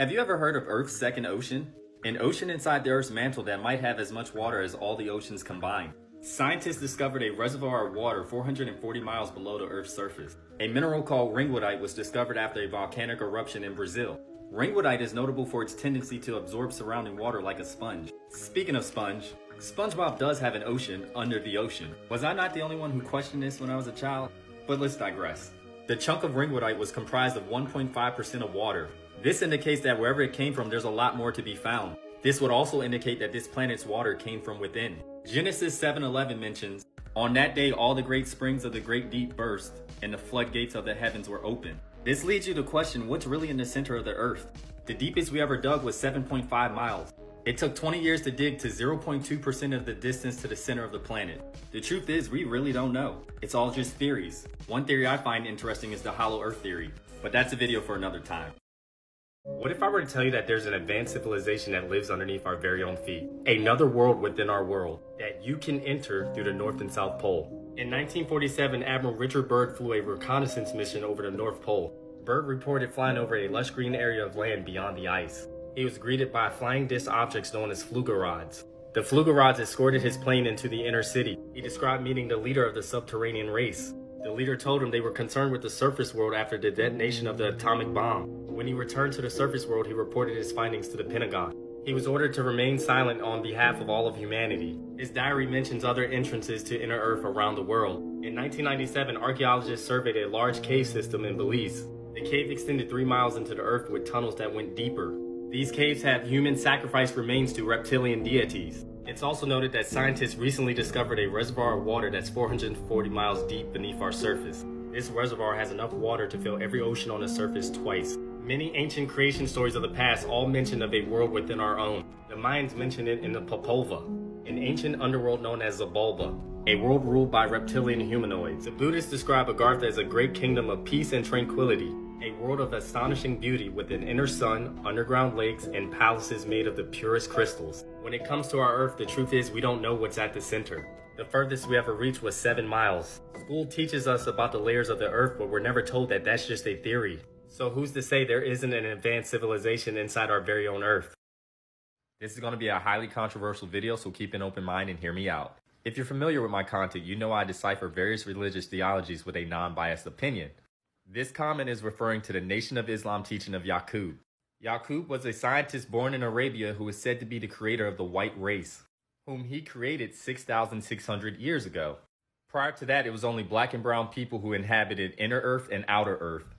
Have you ever heard of Earth's second ocean? An ocean inside the Earth's mantle that might have as much water as all the oceans combined. Scientists discovered a reservoir of water 440 miles below the Earth's surface. A mineral called ringwoodite was discovered after a volcanic eruption in Brazil. Ringwoodite is notable for its tendency to absorb surrounding water like a sponge. Speaking of sponge, SpongeBob does have an ocean under the ocean. Was I not the only one who questioned this when I was a child? But let's digress. The chunk of ringwoodite was comprised of 1.5% of water. This indicates that wherever it came from, there's a lot more to be found. This would also indicate that this planet's water came from within. Genesis 7:11 mentions, "On that day all the great springs of the great deep burst, and the floodgates of the heavens were opened." This leads you to question what's really in the center of the Earth. The deepest we ever dug was 7.5 miles. It took 20 years to dig to 0.2% of the distance to the center of the planet. The truth is, we really don't know. It's all just theories. One theory I find interesting is the hollow Earth theory, but that's a video for another time. What if I were to tell you that there's an advanced civilization that lives underneath our very own feet? Another world within our world that you can enter through the North and South Pole. In 1947, Admiral Richard Byrd flew a reconnaissance mission over the North Pole. Byrd reported flying over a lush green area of land beyond the ice. He was greeted by flying disc objects known as Flugerods. The Flugerods escorted his plane into the inner city. He described meeting the leader of the subterranean race. The leader told him they were concerned with the surface world after the detonation of the atomic bomb. When he returned to the surface world, he reported his findings to the Pentagon. He was ordered to remain silent on behalf of all of humanity. His diary mentions other entrances to inner Earth around the world. In 1997, archaeologists surveyed a large cave system in Belize. The cave extended 3 miles into the earth with tunnels that went deeper. These caves have human sacrificed remains to reptilian deities. It's also noted that scientists recently discovered a reservoir of water that's 440 miles deep beneath our surface. This reservoir has enough water to fill every ocean on the surface twice. Many ancient creation stories of the past all mention of a world within our own. The Mayans mentioned it in the Popova, an ancient underworld known as Xibalba, a world ruled by reptilian humanoids. The Buddhists describe Agartha as a great kingdom of peace and tranquility, a world of astonishing beauty with an inner sun, underground lakes, and palaces made of the purest crystals. When it comes to our Earth, the truth is we don't know what's at the center. The furthest we ever reached was 7 miles. School teaches us about the layers of the Earth, but we're never told that that's just a theory. So who's to say there isn't an advanced civilization inside our very own Earth? This is going to be a highly controversial video, so keep an open mind and hear me out. If you're familiar with my content, you know I decipher various religious theologies with a non-biased opinion. This comment is referring to the Nation of Islam teaching of Yaqub. Yaqub was a scientist born in Arabia who is said to be the creator of the white race, whom he created 6,600 years ago. Prior to that, it was only black and brown people who inhabited inner Earth and outer Earth.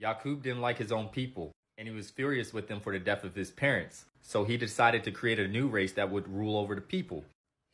Yaqub didn't like his own people, and he was furious with them for the death of his parents, so he decided to create a new race that would rule over the people.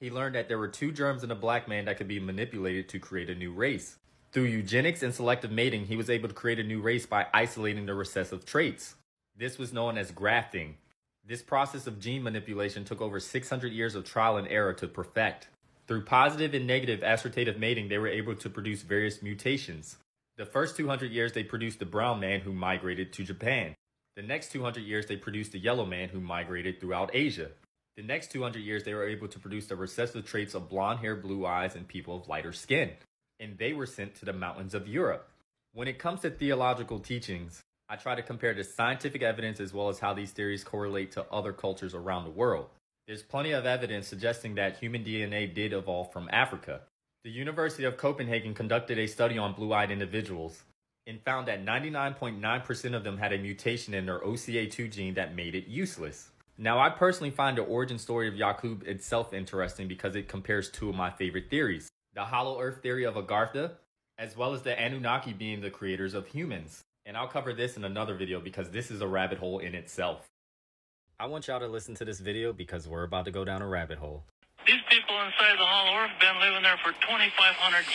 He learned that there were 2 germs in a black man that could be manipulated to create a new race. Through eugenics and selective mating, he was able to create a new race by isolating the recessive traits. This was known as grafting. This process of gene manipulation took over 600 years of trial and error to perfect. Through positive and negative assortative mating, they were able to produce various mutations. The first 200 years, they produced the brown man who migrated to Japan. The next 200 years, they produced the yellow man who migrated throughout Asia. The next 200 years, they were able to produce the recessive traits of blonde hair, blue eyes, and people of lighter skin. And they were sent to the mountains of Europe. When it comes to theological teachings, I try to compare the scientific evidence as well as how these theories correlate to other cultures around the world. There's plenty of evidence suggesting that human DNA did evolve from Africa. The University of Copenhagen conducted a study on blue-eyed individuals and found that 99.9% of them had a mutation in their OCA2 gene that made it useless. Now, I personally find the origin story of Yaqub itself interesting because it compares 2 of my favorite theories. The hollow earth theory of Agartha, as well as the Anunnaki being the creators of humans. And I'll cover this in another video because this is a rabbit hole in itself. I want y'all to listen to this video because we're about to go down a rabbit hole. These people inside the hollow earth have been living there for 2,500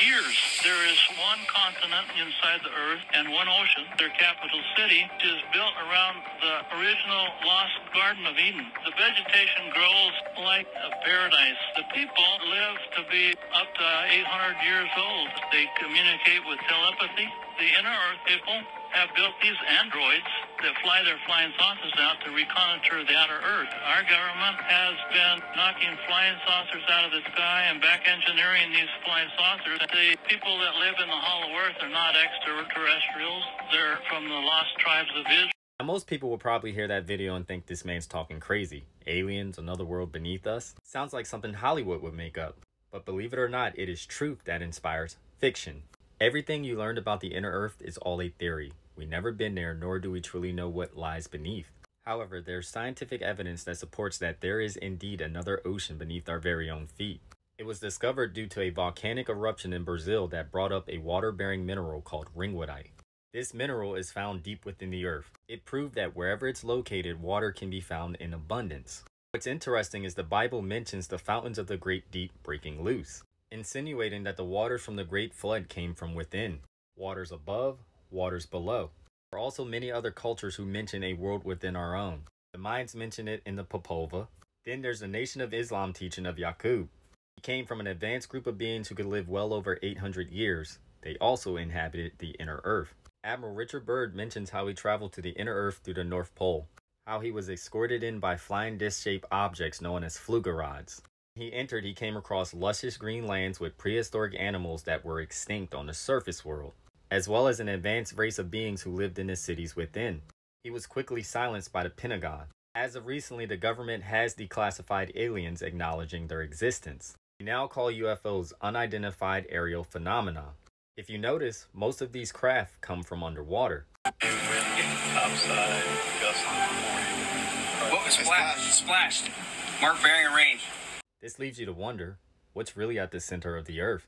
years. There is one continent inside the earth and one ocean. Their capital city is built around the original lost Garden of Eden. The vegetation grows like a paradise. The people live to be up to 800 years old. They communicate with telepathy. The inner earth people have built these androids that fly their flying saucers out to reconnoiter the outer earth. Our government has been knocking flying saucers out of the sky and back engineering these flying saucers. The people that live in the hollow earth are not extraterrestrials. They're from the lost tribes of Israel. Now, most people will probably hear that video and think this man's talking crazy. Aliens, another world beneath us? Sounds like something Hollywood would make up. But believe it or not, it is truth that inspires fiction. Everything you learned about the inner earth is all a theory. We've never been there, nor do we truly know what lies beneath. However, there's scientific evidence that supports that there is indeed another ocean beneath our very own feet. It was discovered due to a volcanic eruption in Brazil that brought up a water-bearing mineral called ringwoodite. This mineral is found deep within the earth. It proved that wherever it's located, water can be found in abundance. What's interesting is the Bible mentions the fountains of the great deep breaking loose, insinuating that the waters from the great flood came from within. Waters above, waters below. There are also many other cultures who mention a world within our own. The Mayans mention it in the Popova. Then there's the Nation of Islam teaching of Yaqub. He came from an advanced group of beings who could live well over 800 years. They also inhabited the inner earth. Admiral Richard Byrd mentions how he traveled to the inner earth through the North Pole, how he was escorted in by flying disc-shaped objects known as flugerods. When he entered, he came across luscious green lands with prehistoric animals that were extinct on the surface world, as well as an advanced race of beings who lived in the cities within. He was quickly silenced by the Pentagon. As of recently, the government has declassified aliens acknowledging their existence. We now call UFOs unidentified aerial phenomena. If you notice, most of these craft come from underwater. Topside, gust in the morning. What was splashed? Mark bearing and range. This leaves you to wonder, what's really at the center of the earth?